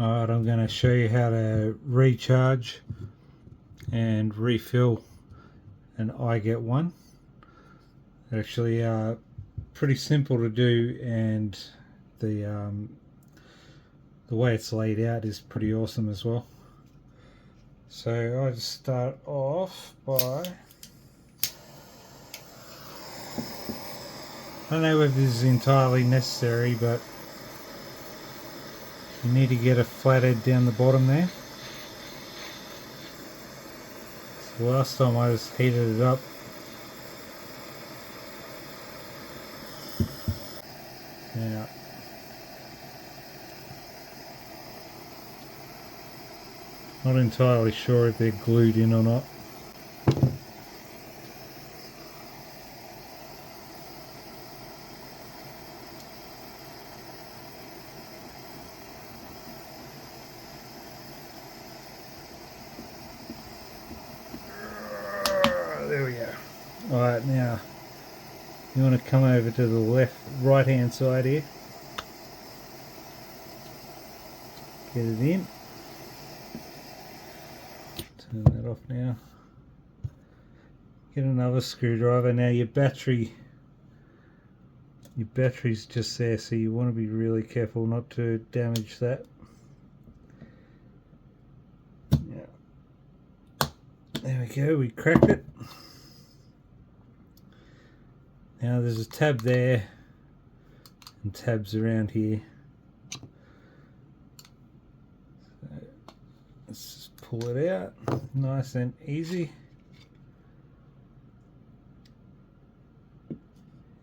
Alright, I'm going to show you how to recharge and refill an IGET ONE. Actually pretty simple to do, and the way it's laid out is pretty awesome as well. So I just start off by, I don't know if this is entirely necessary, but you need to get a flathead down the bottom there. So last time I just heated it up. Now, not entirely sure if they're glued in or not. There we go. Alright, now you want to come over to the right hand side here. Get it in. Turn that off now. Get another screwdriver. Now your battery's just there, so you want to be really careful not to damage that. Yeah. There we go, we cracked it. Now there's a tab there and tabs around here. So let's just pull it out, nice and easy.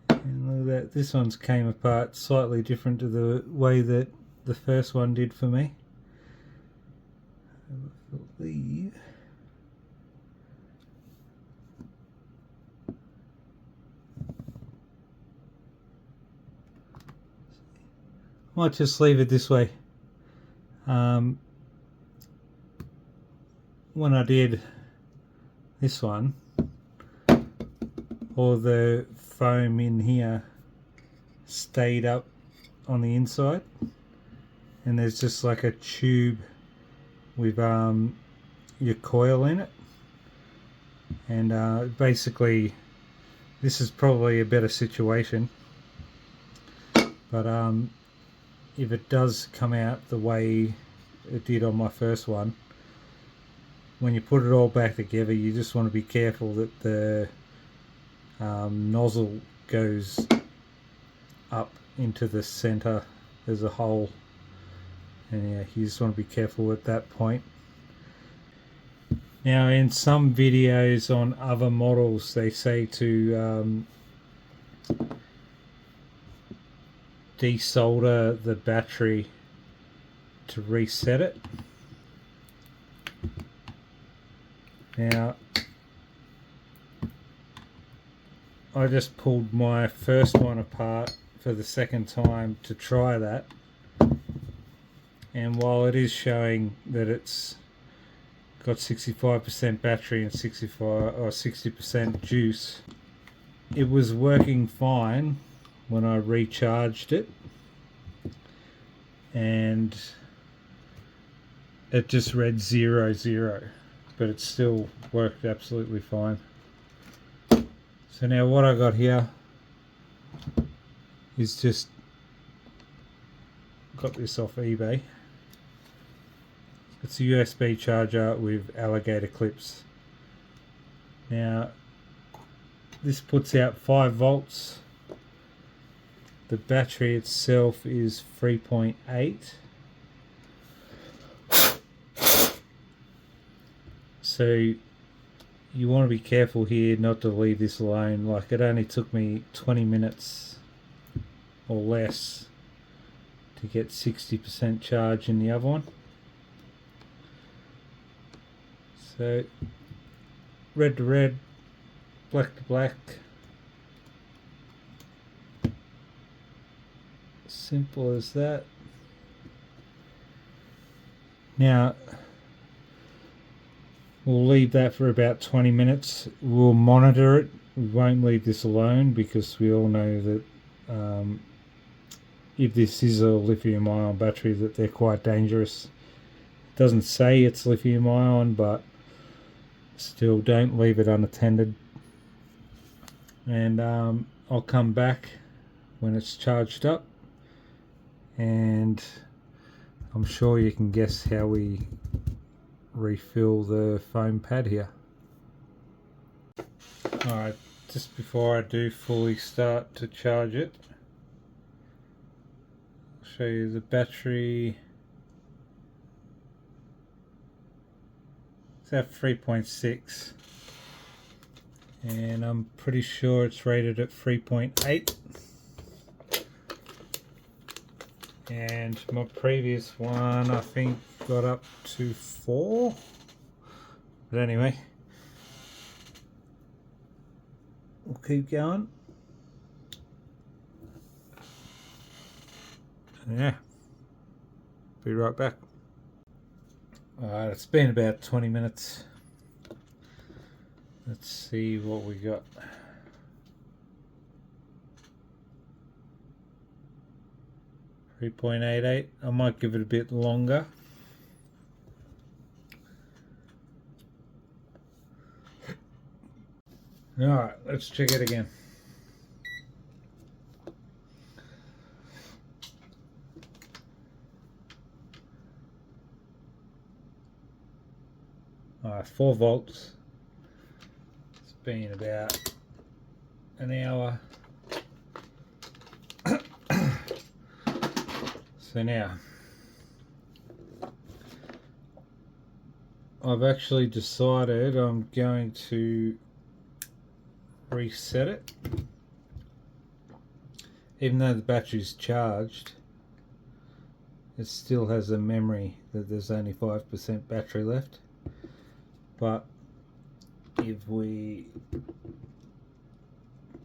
And look at that, this one's came apart slightly different to the way that the first one did for me. I believe. Might just leave it this way. When I did this one, all the foam in here stayed up on the inside, and there's just like a tube with your coil in it, and basically this is probably a better situation, but if it does come out the way it did on my first one, when you put it all back together, you just want to be careful that the nozzle goes up into the center. There's a hole, and yeah, you just want to be careful at that point. Now, in some videos on other models, they say to desolder the battery to reset it. Now, I just pulled my first one apart for the second time to try that, and while it is showing that it's got 65% battery and 60% juice, it was working fine when I recharged it, and it just read 00, but it still worked absolutely fine. So now what I got here is just got this off eBay. It's a USB charger with alligator clips. Now this puts out 5 volts. The battery itself is 3.8. So you want to be careful here not to leave this alone. Like, it only took me 20 minutes or less to get 60% charge in the other one. So red to red, black to black. Simple as that. Now we'll leave that for about 20 minutes. We'll monitor it. We won't leave this alone, because we all know that if this is a lithium ion battery, that they're quite dangerous. It doesn't say it's lithium ion, but still, don't leave it unattended. And I'll come back when it's charged up, and I'm sure you can guess how we refill the foam pad here. Alright, just before I do fully start to charge it, I'll show you the battery. It's at 3.6, and I'm pretty sure it's rated at 3.8. And my previous one, I think, got up to 4. But anyway, we'll keep going. Yeah, be right back. Alright, it's been about 20 minutes. Let's see what we got. .88. I might give it a bit longer. Alright, let's check it again. Alright, 4 volts. It's been about an hour. So now, I've actually decided I'm going to reset it. Even though the battery's charged, it still has a memory that there's only 5% battery left. But if we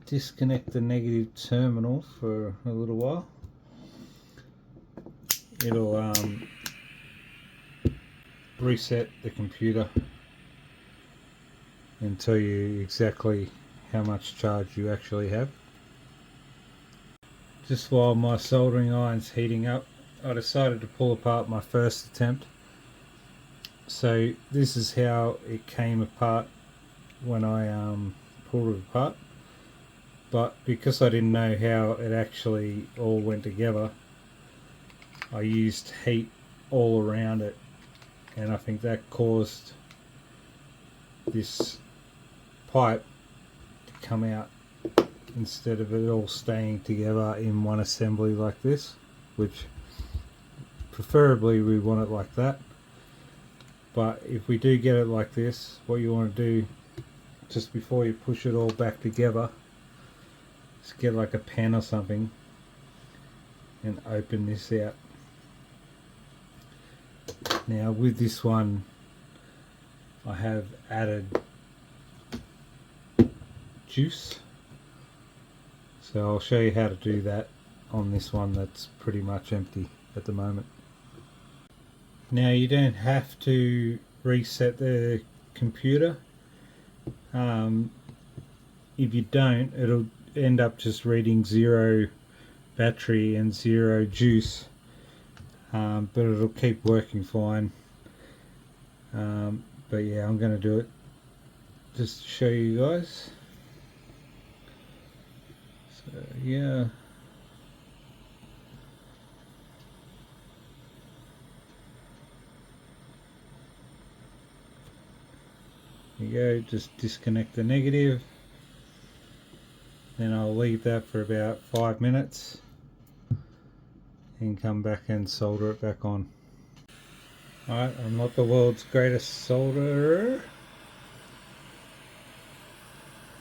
disconnect the negative terminal for a little while, it'll reset the computer and tell you exactly how much charge you actually have. Just while my soldering iron's heating up, I decided to pull apart my first attempt. So this is how it came apart when I pulled it apart, but because I didn't know how it actually all went together, I used heat all around it, and I think that caused this pipe to come out instead of it all staying together in one assembly like this, which preferably we want it like that. But if we do get it like this, what you want to do just before you push it all back together is get like a pen or something and open this out. Now with this one, I have added juice, so I'll show you how to do that on this one that's pretty much empty at the moment. Now you don't have to reset the computer. If you don't, it'll end up just reading 0 battery and 0 juice. But it'll keep working fine. But yeah, I'm going to do it just to show you guys. So yeah. There you go, just disconnect the negative. Then I'll leave that for about 5 minutes and come back and solder it back on. Alright, I'm not the world's greatest solderer,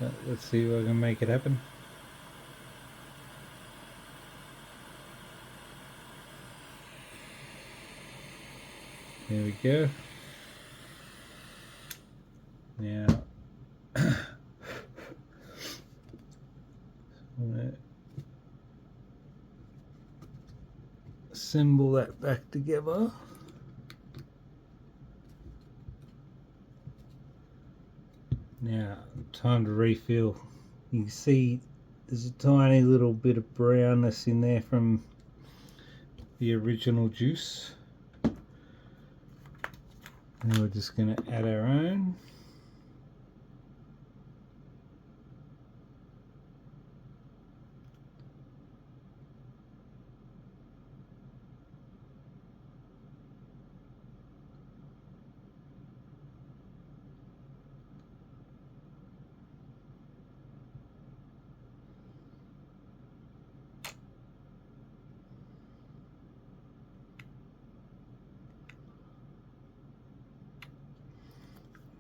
but let's see if I can make it happen. There we go. Now assemble that back together. Now, time to refill. You can see there's a tiny little bit of brownness in there from the original juice. And we're just going to add our own.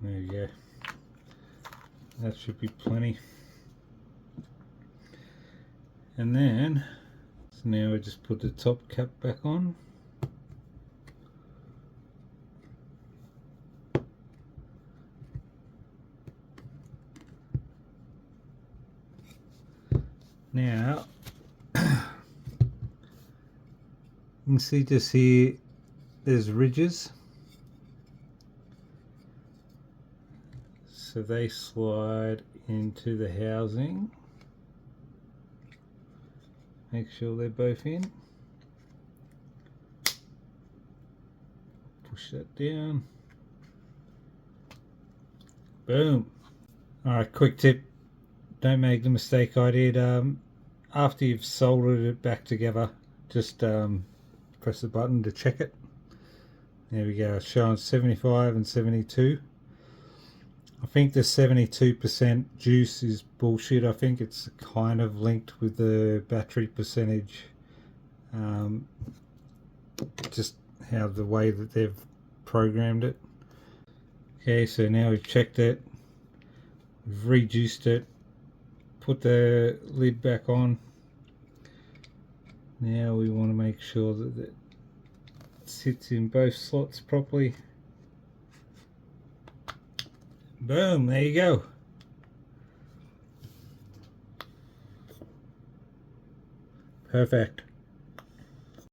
There you go. That should be plenty. And then, so now we just put the top cap back on. Now, you can see just here, there's ridges. So they slide into the housing. Make sure they're both in. Push that down. Boom. Alright, quick tip. Don't make the mistake I did. After you've soldered it back together, just press the button to check it. There we go, it's showing 75 and 72. I think the 72% juice is bullshit. I think it's kind of linked with the battery percentage. Just how the way that they've programmed it. Okay, so now we've checked it. We've reduced it. Put the lid back on. Now we want to make sure that it sits in both slots properly. Boom, there you go. Perfect.